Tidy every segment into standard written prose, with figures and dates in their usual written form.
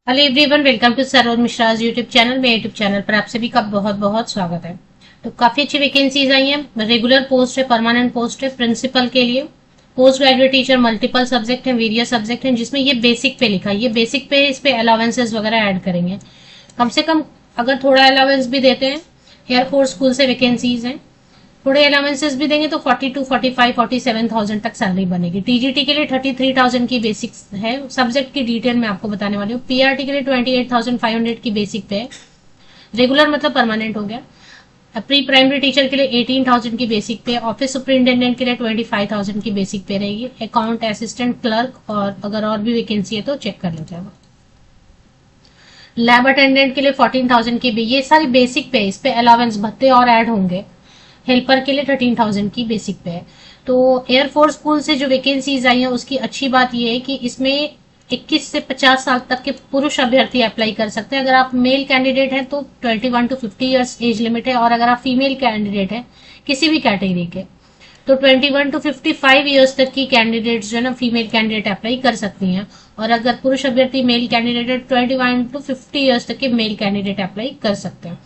Hello everyone, welcome to Saroj Mishra YouTube channel. मेरे YouTube channel पर आप सभी का बहुत बहुत स्वागत है। तो काफी अच्छी वैकेंसीज आई हैं। रेगुलर पोस्ट है, परमानेंट पोस्ट है प्रिंसिपल के लिए। Post graduate teacher multiple subject है, वेरियस सब्जेक्ट है, जिसमें ये बेसिक पे लिखा है। ये बेसिक पे इस पे अलावेंसेज वगैरह ऐड करेंगे। कम से कम अगर थोड़ा अलावेंस भी देते हैं, एयरफोर्स स्कूल से वैकेंसीज हैं, थोड़े अलाउंसेस भी देंगे तो 42, 45, 47,000 तक सैलरी बनेगी। टीजीटी के लिए 33,000 की बेसिक है। सब्जेक्ट की डिटेल मैं आपको बताने वाली हूँ। पीआरटी के लिए 28,500 की बेसिक पे है। रेगुलर मतलब परमानेंट हो गया। प्री प्राइमरी टीचर के लिए 18,000 की बेसिक पे। ऑफिस सुपरिंटेंडेंट के लिए 25,000 की बेसिक पे रहेगी। अकाउंट असिस्टेंट, क्लर्क और अगर और भी वैकेंसी है तो चेक कर लीजिएगा। लैब अटेंडेंट के लिए 14,000 की भी। ये सारी बेसिक पे, इस पे अलावेंस भत्ते और ऐड होंगे। हेल्पर के लिए 13,000 की बेसिक पे है। तो एयरफोर्स स्कूल से जो वैकेंसीज आई हैं उसकी अच्छी बात यह है कि इसमें 21 से 50 साल तक के पुरुष अभ्यर्थी अप्लाई कर सकते हैं। अगर आप मेल कैंडिडेट हैं तो 21 टू 50 ईयर्स एज लिमिट है, और अगर आप फीमेल कैंडिडेट हैं किसी भी कैटेगरी के तो 21 टू 55 ईयर्स तक की कैंडिडेट्स जो है ना, फीमेल कैंडिडेट अप्लाई कर सकती हैं। और अगर पुरुष अभ्यर्थी मेल कैंडिडेट है 21 टू 50 ईयर्स तक के मेल कैंडिडेट अप्लाई कर सकते हैं।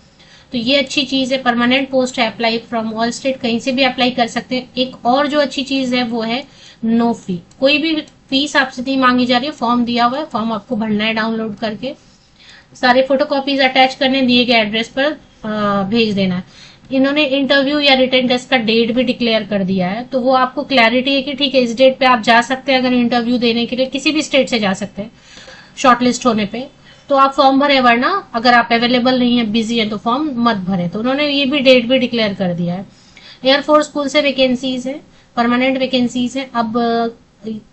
तो ये अच्छी चीज है। परमानेंट पोस्ट है, अप्लाई फ्रॉम ऑल स्टेट, कहीं से भी अप्लाई कर सकते हैं। एक और जो अच्छी चीज है वो है नो फी। कोई भी फीस आपसे नहीं मांगी जा रही है। फॉर्म दिया हुआ है, फॉर्म आपको भरना है डाउनलोड करके। सारे फोटोकॉपीज अटैच करने, दिए गए एड्रेस पर भेज देना है। इन्होंने इंटरव्यू या रिटन टेस्ट का डेट भी डिक्लेयर कर दिया है, तो वो आपको क्लैरिटी है कि ठीक है इस डेट पे आप जा सकते हैं। अगर इंटरव्यू देने के लिए किसी भी स्टेट से जा सकते हैं शॉर्टलिस्ट होने पे, तो आप फॉर्म भरे, वरना अगर आप अवेलेबल नहीं है, बिजी है, तो फॉर्म मत भरे। तो उन्होंने ये भी डेट भी डिक्लेयर कर दिया है। एयरफोर्स स्कूल से वैकेंसीज है, परमानेंट वैकेंसीज है। अब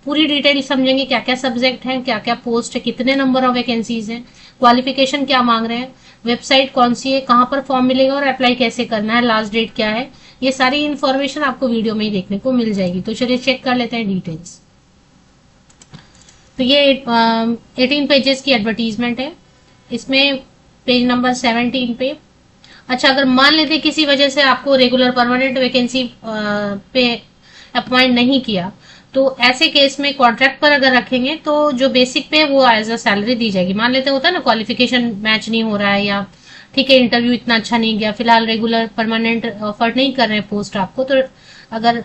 पूरी डिटेल समझेंगे, क्या क्या सब्जेक्ट है, क्या क्या पोस्ट है, कितने नंबर ऑफ वैकेंसीज है, क्वालिफिकेशन क्या मांग रहे हैं, वेबसाइट कौन सी है, कहाँ पर फॉर्म मिलेगा और अप्लाई कैसे करना है, लास्ट डेट क्या है। ये सारी इन्फॉर्मेशन आपको वीडियो में ही देखने को मिल जाएगी। तो चलिए चेक कर लेते हैं डिटेल्स। तो ये 18 पेजेस की एडवर्टीजमेंट है। इसमें पेज नंबर 17 पे, अच्छा अगर मान लेते किसी वजह से आपको रेगुलर परमानेंट वैकेंसी पे अपॉइंट नहीं किया, तो ऐसे केस में कॉन्ट्रैक्ट पर अगर रखेंगे तो जो बेसिक पे है वो एज अ सैलरी दी जाएगी। मान लेते होता है ना, क्वालिफिकेशन मैच नहीं हो रहा है, या ठीक है इंटरव्यू इतना अच्छा नहीं गया, फिलहाल रेगुलर परमानेंट ऑफर नहीं कर रहे हैं पोस्ट आपको, तो अगर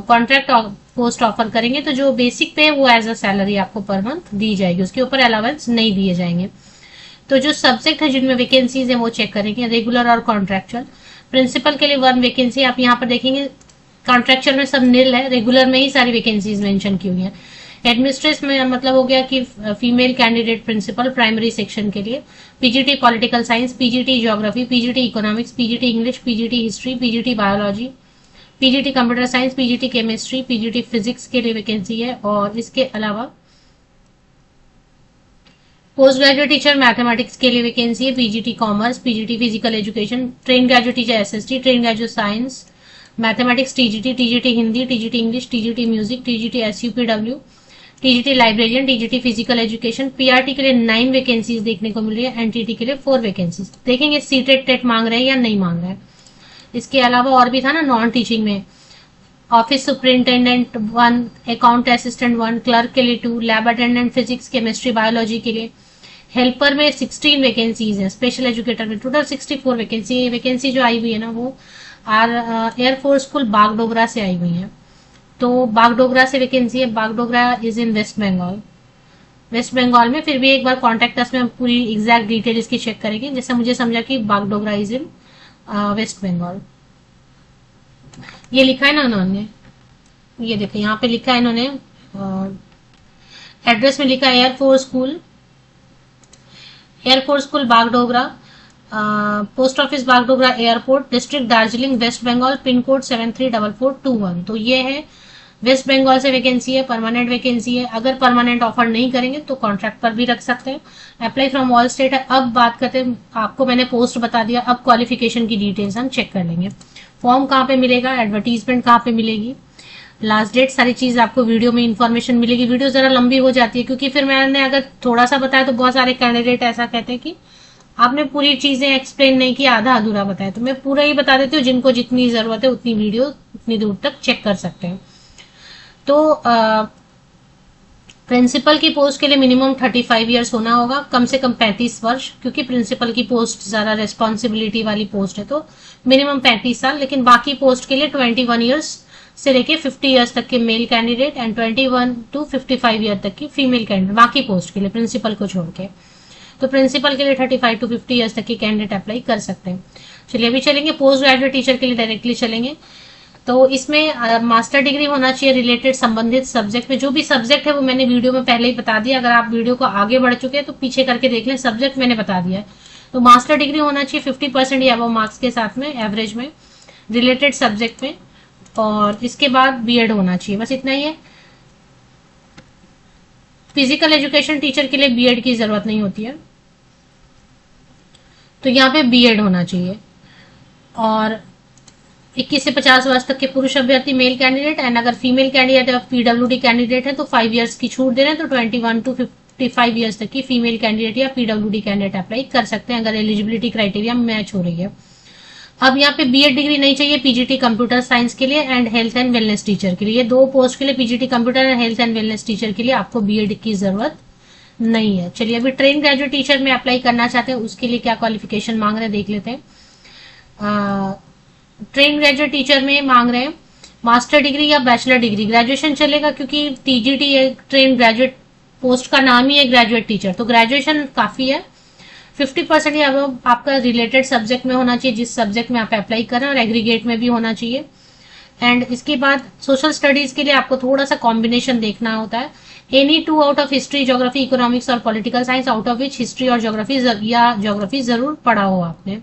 कॉन्ट्रैक्ट पोस्ट ऑफर करेंगे तो जो बेसिक पे है वो एज अ सैलरी आपको पर मंथ दी जाएगी। उसके ऊपर अलावेंस नहीं दिए जाएंगे। तो जो सब्जेक्ट है जिनमें वैकेंसीज है वो चेक करेंगे, रेगुलर और कॉन्ट्रेक्चुअल। प्रिंसिपल के लिए 1 वैकेंसी आप यहाँ पर देखेंगे। कॉन्ट्रेक्चुअल में सब निल है, रेगुलर में ही सारी वैकेंसीज मेंशन की हुई है। एडमिनिस्ट्रेशन में मतलब हो गया कि female candidate principal primary section के लिए। PGT political science, PGT geography, PGT economics, PGT English, PGT history, PGT biology, PGT computer science, PGT chemistry, PGT physics के लिए वैकेंसी है। और इसके अलावा पोस्ट ग्रेजुएट टीचर मैथमेटिक्स के लिए वैकेंसी है। PGT commerce, PGT physical education, train graduate teacher SST, train graduate science, mathematics TGT, TGT Hindi, TGT English, TGT music, TGT SUPW, TGT librarian, TGT physical education. PRT के लिए 9 vacancies देखने को मिल रही है। Entity के लिए 4 वैकेंसीज। देखेंगे सीटेट टेट मांग रहे हैं या नहीं मांग रहे हैं। इसके अलावा और भी था ना नॉन टीचिंग में, office superintendent 1, account assistant 1, clerk के लिए 2, lab attendant physics chemistry biology के लिए। हेल्पर में 16 वैकेंसीज है। स्पेशल एजुकेटर में टोटल 64 वैकेंसी। वैकेंसी जो आई हुई है ना वो एयरफोर्स स्कूल बागडोगरा से आई हुई है। तो बागडोगरा से वैकेंसी है। Bagdogra is in West Bengal. वेस्ट बंगाल में फिर भी एक बार कॉन्टेक्ट अस में हम पूरी एग्जैक्ट डिटेल इसकी चेक करेंगे। जैसे मुझे समझा कि बागडोगरा इज इन वेस्ट बंगाल। ये लिखा है ना उन्होंने, ये देखिए यहाँ पे लिखा है इन्होंने, एड्रेस में लिखा है air force school, air force school Bagdogra, post office Bagdogra airport, district Darjeeling, West Bengal, pin code 734421। तो ये है वेस्ट बंगाल से वैकेंसी है, परमानेंट वैकेंसी है। अगर परमानेंट ऑफर नहीं करेंगे तो कॉन्ट्रैक्ट पर भी रख सकते हैं। अप्लाई फ्रॉम ऑल स्टेट है। अब बात करते हैं, आपको मैंने पोस्ट बता दिया, अब क्वालिफिकेशन की डिटेल्स हम चेक कर लेंगे। फॉर्म कहाँ पे मिलेगा, एडवर्टीजमेंट कहाँ पे मिलेगी, लास्ट डेट, सारी चीज आपको वीडियो में इन्फॉर्मेशन मिलेगी। वीडियो जरा लंबी हो जाती है क्योंकि फिर मैंने अगर थोड़ा सा बताया तो बहुत सारे कैंडिडेट ऐसा कहते हैं कि आपने पूरी चीजें एक्सप्लेन नहीं की, आधा अधूरा बताया। तो मैं पूरा ही बता देती हूँ, जिनको जितनी जरूरत है उतनी वीडियो उतनी दूर तक चेक कर सकते हैं। तो प्रिंसिपल की पोस्ट के लिए मिनिमम 35 ईयर्स होना होगा, कम से कम 35 वर्ष, क्योंकि प्रिंसिपल की पोस्ट ज्यादा रेस्पॉन्सिबिलिटी वाली पोस्ट है, तो मिनिमम 35 साल। लेकिन बाकी पोस्ट के लिए 21 ईयर्स से लेके 50 ईयर्स तक के male candidate and 21 to 55 year तक की फीमेल कैंडिडेट, बाकी पोस्ट के लिए प्रिंसिपल को छोड़ के। तो प्रिंसिपल के लिए 35 to 50 ईयर्स तक के कैंडिडेट अप्लाई कर सकते हैं। चलिए अभी चलेंगे पोस्ट ग्रेजुएट टीचर के लिए डायरेक्टली चलेंगे। तो इसमें मास्टर डिग्री होना चाहिए रिलेटेड संबंधित सब्जेक्ट में। जो भी सब्जेक्ट है वो मैंने वीडियो में पहले ही बता दिया, अगर आप वीडियो को आगे बढ़ चुके हैं तो पीछे करके देख लें, सब्जेक्ट मैंने बता दिया है। तो मास्टर डिग्री होना चाहिए 50% या अबव मार्क्स के साथ में एवरेज में रिलेटेड सब्जेक्ट में, और इसके बाद बीएड होना चाहिए, बस इतना ही है। फिजिकल एजुकेशन टीचर के लिए बीएड की जरूरत नहीं होती है, तो यहाँ पे बीएड होना चाहिए। और 21 से 50 वर्ष तक के पुरुष अभ्यर्थी मेल कैंडिडेट, एंड अगर फीमेल कैंडिडेट या पीडब्ल्यूडी कैंडिडेट है तो 5 ईयर्स की छूट दे रहे हैं, तो 21 to 55 ईयर्स तक की फीमेल कैंडिडेट या पीडब्ल्यूडी कैंडिडेट अप्लाई कर सकते हैं अगर एलिजिबिलिटी क्राइटेरिया मैच हो रही है। अब यहाँ पे बीएड डिग्री नहीं चाहिए पीजीटी कंप्यूटर साइंस के लिए and health and wellness teacher के लिए। ये दो पोस्ट के लिए PGT computer and health and wellness teacher के लिए आपको बीएड की जरूरत नहीं है। चलिए अभी ट्रेन ग्रेजुएट टीचर में अप्लाई करना चाहते हैं, उसके लिए क्या क्वालिफिकेशन मांग रहे हैं देख लेते हैं। ट्रेन ग्रेजुएट टीचर में मांग रहे हैं मास्टर डिग्री या बैचलर डिग्री, ग्रेजुएशन चलेगा क्योंकि टीजीटी एक ट्रेन ग्रेजुएट पोस्ट का नाम ही है ग्रेजुएट टीचर, तो ग्रेजुएशन काफी है। 50% या आपका रिलेटेड सब्जेक्ट में होना चाहिए जिस सब्जेक्ट में आप अप्लाई कर रहे हैं, और एग्रीगेट में भी होना चाहिए। एंड इसके बाद सोशल स्टडीज के लिए आपको थोड़ा सा कॉम्बिनेशन देखना होता है, any 2 out of history, geography, economics और political science, out of which history और ज्योग्राफी जरूर पढ़ा हो आपने।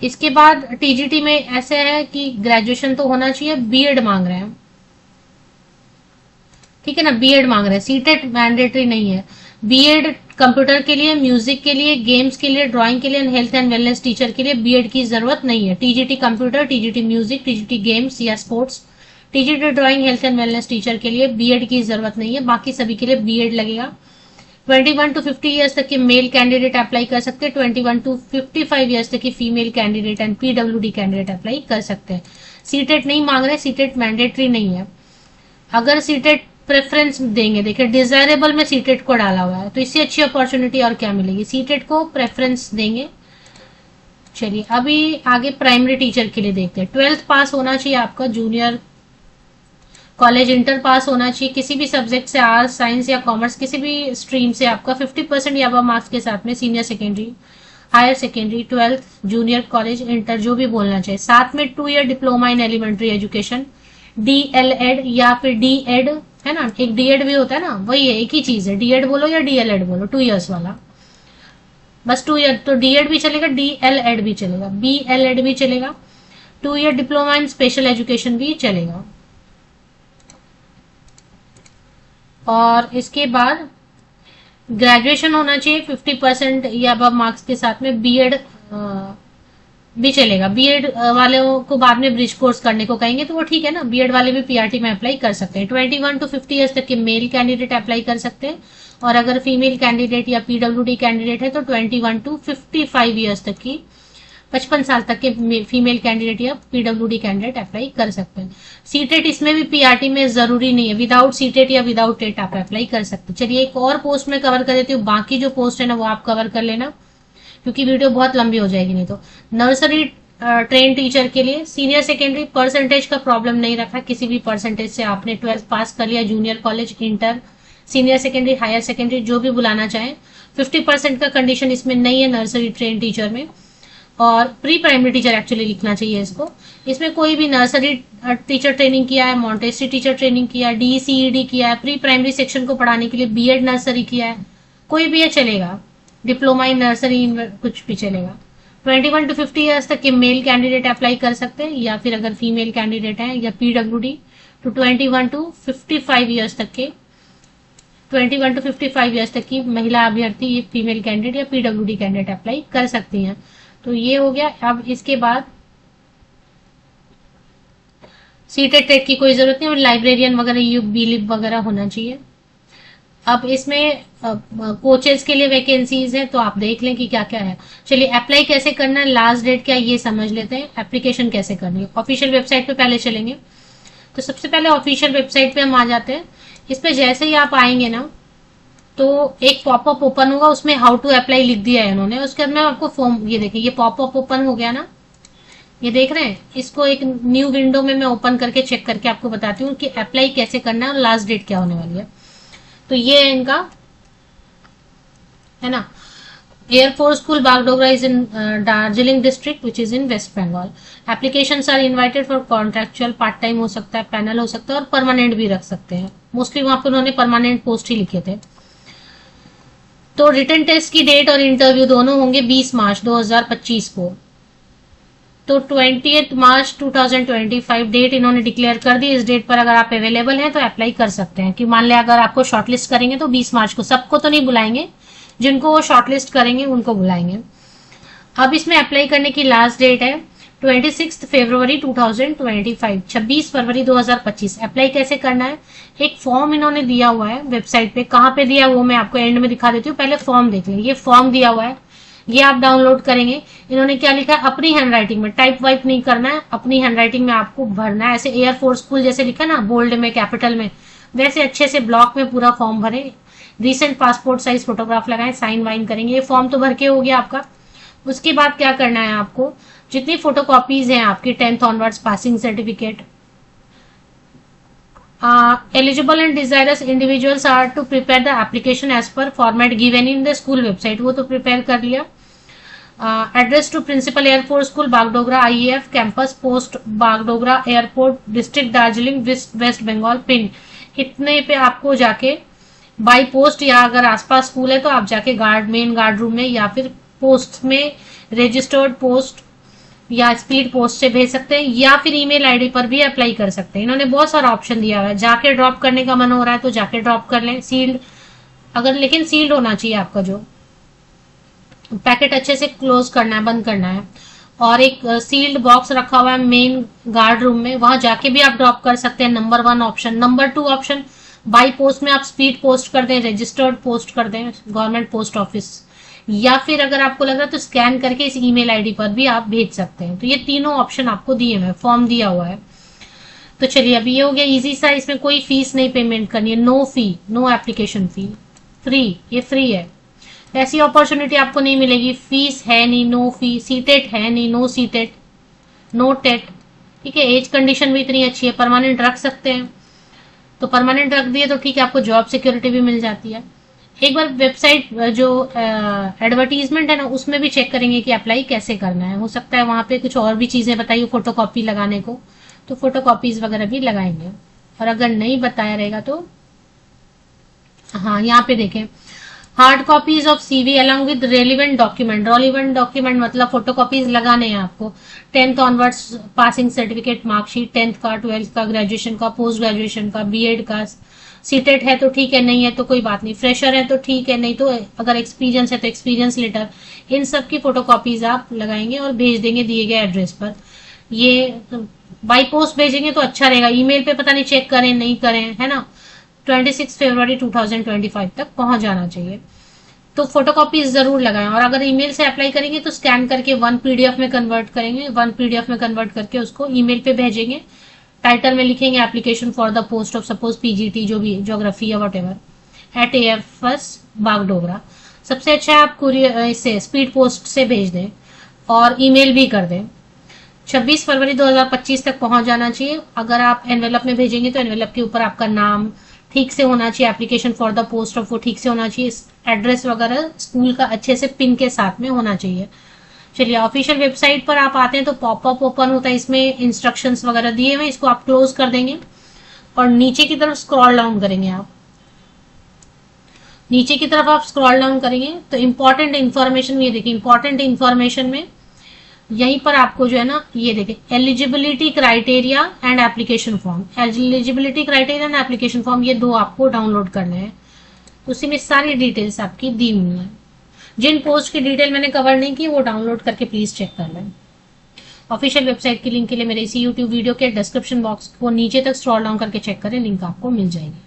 इसके बाद टीजीटी में ऐसे है कि ग्रेजुएशन तो होना चाहिए, बीएड मांग रहे हैं, ठीक है ना, बीएड मांग रहे हैं, सीटेट मैंडेटरी नहीं है। बीएड कंप्यूटर के लिए, म्यूजिक के लिए, गेम्स के लिए, ड्राइंग के लिए, हेल्थ एंड वेलनेस टीचर के लिए बीएड की जरूरत नहीं है। TGT computer, TGT music, TGT games या sports, TGT drawing, health and wellness teacher के लिए बीएड की जरूरत नहीं है, बाकी सभी के लिए बीएड लगेगा। 21 to 50 ईयर्स तक के मेल कैंडिडेट अप्लाई कर सकते हैं, 21 to 55 ईयर्स तक की female candidate and PWD candidate apply कर सकते हैं। सीटेट नहीं मांग रहे, सीटेट मैंडेटरी नहीं है। अगर सीटेट प्रेफरेंस देंगे, देखिए डिजायरेबल में सीटेट को डाला हुआ है, तो इससे अच्छी अपॉर्चुनिटी और क्या मिलेगी, सीटेट को प्रेफरेंस देंगे। चलिए अभी आगे प्राइमरी टीचर के लिए देखते हैं। 12th पास होना चाहिए आपका, जूनियर कॉलेज इंटर पास होना चाहिए, किसी भी सब्जेक्ट से, आर्ट्स, साइंस या कॉमर्स, किसी भी स्ट्रीम से आपका 50% या अबव मार्क्स के साथ में senior secondary, higher secondary, 12th, junior college, inter जो भी बोलना चाहिए। साथ में 2 year diploma in elementary education, DElEd या फिर डीएड है ना, एक डीएड भी होता है ना, वही है, एक ही चीज है, डीएड बोलो या डीएलएड बोलो, 2 ईयर्स वाला, बस 2 ईयर, तो डीएड भी चलेगा, डीएलएड भी चलेगा, बीएलएड भी चलेगा, 2 ईयर डिप्लोमा इन स्पेशल एजुकेशन भी चलेगा। और इसके बाद ग्रेजुएशन होना चाहिए 50% या अबव मार्क्स के साथ में, बीएड भी चलेगा। बीएड वालों को बाद में ब्रिज कोर्स करने को कहेंगे तो वो ठीक है ना, बीएड वाले भी पीआरटी में अप्लाई कर सकते हैं। 21 to 50 ईयर्स तक के मेल कैंडिडेट अप्लाई कर सकते हैं, और अगर फीमेल कैंडिडेट या पीडब्ल्यूडी कैंडिडेट है तो 21 to 55 ईयर्स तक की, 55 साल तक के फीमेल कैंडिडेट या पीडब्ल्यूडी कैंडिडेट अप्लाई कर सकते हैं। सीटेट इसमें भी पीआरटी में जरूरी नहीं है, विदाउट सीटेट या विदाउट टेट आप अप्लाई कर सकते हैं। चलिए एक और पोस्ट में कवर कर देती हूँ, बाकी जो पोस्ट है ना वो आप कवर कर लेना क्योंकि वीडियो बहुत लंबी हो जाएगी नहीं तो। नर्सरी ट्रेन टीचर के लिए सीनियर सेकेंडरी परसेंटेज का प्रॉब्लम नहीं रखा, किसी भी परसेंटेज से आपने 12th पास कर लिया, junior college, inter, senior secondary, higher secondary जो भी बुलाना चाहें। 50% का कंडीशन इसमें नहीं है नर्सरी ट्रेन टीचर में। और प्री प्राइमरी टीचर एक्चुअली लिखना चाहिए इसको, इसमें कोई भी नर्सरी टीचर ट्रेनिंग किया है, मॉन्टेसरी टीचर ट्रेनिंग किया है, डीसीईडी किया है, प्री प्राइमरी सेक्शन को पढ़ाने के लिए बीएड नर्सरी किया है, कोई भी ये चलेगा, डिप्लोमा इन नर्सरी कुछ भी चलेगा। 21 to 50 ईयर्स तक के मेल कैंडिडेट अप्लाई कर सकते हैं, या फिर अगर फीमेल कैंडिडेट है या पीडब्ल्यूडी तो 21 to 55 ईयर्स तक के, 21 to 55 ईयर्स तक की महिला अभ्यर्थी, ये फीमेल कैंडिडेट या पीडब्ल्यूडी कैंडिडेट अप्लाई कर सकती हैं। तो ये हो गया। अब इसके बाद सीटेट टेट की कोई जरूरत नहीं, और लाइब्रेरियन वगैरह बीलिप वगैरह होना चाहिए। अब इसमें कोचेस के लिए वैकेंसीज है तो आप देख लें कि क्या क्या है। चलिए अप्लाई कैसे करना है, लास्ट डेट क्या ये समझ लेते हैं, एप्लीकेशन कैसे करनी है। ऑफिशियल वेबसाइट पे पहले चलेंगे, तो सबसे पहले ऑफिशियल वेबसाइट पे हम आ जाते हैं। इस पे जैसे ही आप आएंगे ना तो एक पॉपअप ओपन होगा, उसमें हाउ टू अप्लाई लिख दिया है इन्होंने। उसके बाद में आपको फॉर्म, ये देखिए ये पॉपअप ओपन हो गया ना, ये देख रहे हैं। इसको एक न्यू विंडो में मैं ओपन करके चेक करके आपको बताती हूँ कि अप्लाई कैसे करना है और लास्ट डेट क्या होने वाली है। तो ये है इनका, है ना, air force school Bagdogra is in Darjeeling district which is in West Bengal. Applications are invited for contractual, part time हो सकता है, पैनल हो सकता है और परमानेंट भी रख सकते हैं। मोस्टली वहां पर उन्होंने परमानेंट पोस्ट ही लिखे थे। तो रिटन टेस्ट की डेट और इंटरव्यू दोनों होंगे 20 मार्च 2025 को। तो 28 मार्च 2025 डेट इन्होंने डिक्लेयर कर दी। इस डेट पर अगर आप अवेलेबल हैं तो अप्लाई कर सकते हैं। कि मान लिया अगर आपको शॉर्टलिस्ट करेंगे तो 20 मार्च को, सबको तो नहीं बुलाएंगे, जिनको वो शॉर्टलिस्ट करेंगे उनको बुलाएंगे। अब इसमें अप्लाई करने की लास्ट डेट है 26 फरवरी 2025, 26 फरवरी 2025। अप्लाई कैसे करना है, एक फॉर्म इन्होंने दिया हुआ है वेबसाइट पे, कहाँ पे दिया वो मैं आपको एंड में दिखा देती हूँ, पहले फॉर्म देख लीजिए। ये फॉर्म दिया हुआ है, ये आप डाउनलोड करेंगे। इन्होंने क्या लिखा है, अपनी हैंडराइटिंग में, टाइप वाइप नहीं करना है, अपनी हैंडराइटिंग में आपको भरना है। ऐसे एयरफोर्स स्कूल जैसे लिखा ना बोल्ड में, कैपिटल में, वैसे अच्छे से ब्लॉक में पूरा फॉर्म भरे। रिसेंट पासपोर्ट साइज फोटोग्राफ लगाएं, साइन वाइन करेंगे। ये फॉर्म तो भर के हो गया आपका। उसके बाद क्या करना है आपको, जितनी फोटोकॉपीज हैं आपकी 10th onwards, passing certificate, eligible and desirous individuals are to prepare the application as per format given in the school website, वो तो प्रिपेयर कर लिया। Address to principal air force school Bagdogra IAF campus, post Bagdogra airport, district Darjeeling, West Bengal, pin. इतने पे आपको जाके by post, या अगर आसपास स्कूल है तो आप जाके मेन गार्ड रूम में या फिर पोस्ट में, रजिस्टर्ड पोस्ट या स्पीड पोस्ट से भेज सकते हैं, या फिर ईमेल आईडी पर भी अप्लाई कर सकते हैं। इन्होंने बहुत सारा ऑप्शन दिया हुआ है। जाके ड्रॉप करने का मन हो रहा है तो जाके ड्रॉप कर लें, सील्ड, अगर, लेकिन सील्ड होना चाहिए आपका जो पैकेट, अच्छे से क्लोज करना है, बंद करना है। और एक सील्ड बॉक्स रखा हुआ है मेन गार्ड रूम में, वहां जाके भी आप ड्रॉप कर सकते हैं। Number 1 option. Number 2 option, by post में आप स्पीड पोस्ट कर दें, रजिस्टर्ड पोस्ट कर दें गवर्नमेंट पोस्ट ऑफिस, या फिर अगर आपको लग रहा है तो स्कैन करके इस ईमेल आईडी पर भी आप भेज सकते हैं। तो ये तीनों ऑप्शन आपको दिए हुए, फॉर्म दिया हुआ है। तो चलिए अभी ये हो गया इजी सा, इसमें कोई फीस नहीं पेमेंट करनी है, no fee, no application fee, free, ये फ्री है। ऐसी अपॉर्चुनिटी आपको नहीं मिलेगी, फीस है नहीं, नो फी, सीटेट है नहीं, नो सीटेट, नो टेट, ठीक है। एज कंडीशन भी इतनी अच्छी है, परमानेंट रख सकते हैं, तो परमानेंट रख दिए तो ठीक है, आपको जॉब सिक्योरिटी भी मिल जाती है। एक बार वेबसाइट जो एडवर्टीजमेंट है ना उसमें भी चेक करेंगे कि अप्लाई कैसे करना है। हो सकता है वहां पे कुछ और भी चीजें बताइए फोटोकॉपी लगाने को, तो फोटोकॉपीज वगैरह भी लगाएंगे। और अगर नहीं बताया रहेगा तो हाँ, यहाँ पे देखें, hard copies of CV along with relevant document. Relevant document मतलब फोटोकॉपीज लगाने हैं आपको। 10th onwards passing certificate, marksheet, 10th का, 12th का, ग्रेजुएशन का, पोस्ट ग्रेजुएशन का, BEd का। सीटेट है तो ठीक है, नहीं है तो कोई बात नहीं। फ्रेशर है तो ठीक है, नहीं तो अगर एक्सपीरियंस है तो एक्सपीरियंस लेटर। इन सब की फोटोकॉपीज आप लगाएंगे और भेज देंगे दिए गए एड्रेस पर। ये बाई पोस्ट भेजेंगे तो अच्छा रहेगा, ईमेल पे पता नहीं चेक करें नहीं करें, है ना। 26 फरवरी 2025 तक पहुंच जाना चाहिए। तो फोटोकॉपीज जरूर लगाएं। और अगर ईमेल से अप्लाई करेंगे तो स्कैन करके 1 PDF में कन्वर्ट करेंगे, 1 PDF में कन्वर्ट करके उसको ईमेल पे भेजेंगे। टाइटल में लिखेंगे application for the post of suppose PGT, जो भी ज्योग्राफी या whatever, at AFS Bagdogra. सबसे अच्छा है आप कुरियर इससे स्पीड पोस्ट से भेज दें और ईमेल भी कर दें। 26 फरवरी 2025 तक पहुंच जाना चाहिए। अगर आप एनवेलप में भेजेंगे तो एनवेलप के ऊपर आपका नाम ठीक से होना चाहिए, application for the post of वो ठीक से होना चाहिए, एड्रेस वगैरह स्कूल का अच्छे से पिन के साथ में होना चाहिए। चलिए ऑफिशियल वेबसाइट पर आप आते हैं तो पॉपअप ओपन होता है, इसमें इंस्ट्रक्शंस वगैरह दिए हुए, इसको आप क्लोज कर देंगे और नीचे की तरफ स्क्रॉल डाउन करेंगे। आप नीचे की तरफ आप स्क्रॉल डाउन करेंगे तो इंपॉर्टेंट इन्फॉर्मेशन, ये देखिए इंपॉर्टेंट इन्फॉर्मेशन में यहीं पर आपको जो है ना, ये देखिए eligibility criteria and application form. Eligibility criteria and application form, ये 2 आपको डाउनलोड करने हैं। उसी में सारी डिटेल्स आपकी दी हुई है। जिन पोस्ट की डिटेल मैंने कवर नहीं की वो डाउनलोड करके प्लीज चेक कर लें। ऑफिशियल वेबसाइट की लिंक के लिए मेरे इसी YouTube वीडियो के डिस्क्रिप्शन बॉक्स को नीचे तक स्क्रॉल डाउन करके चेक करें, लिंक आपको मिल जाएगी।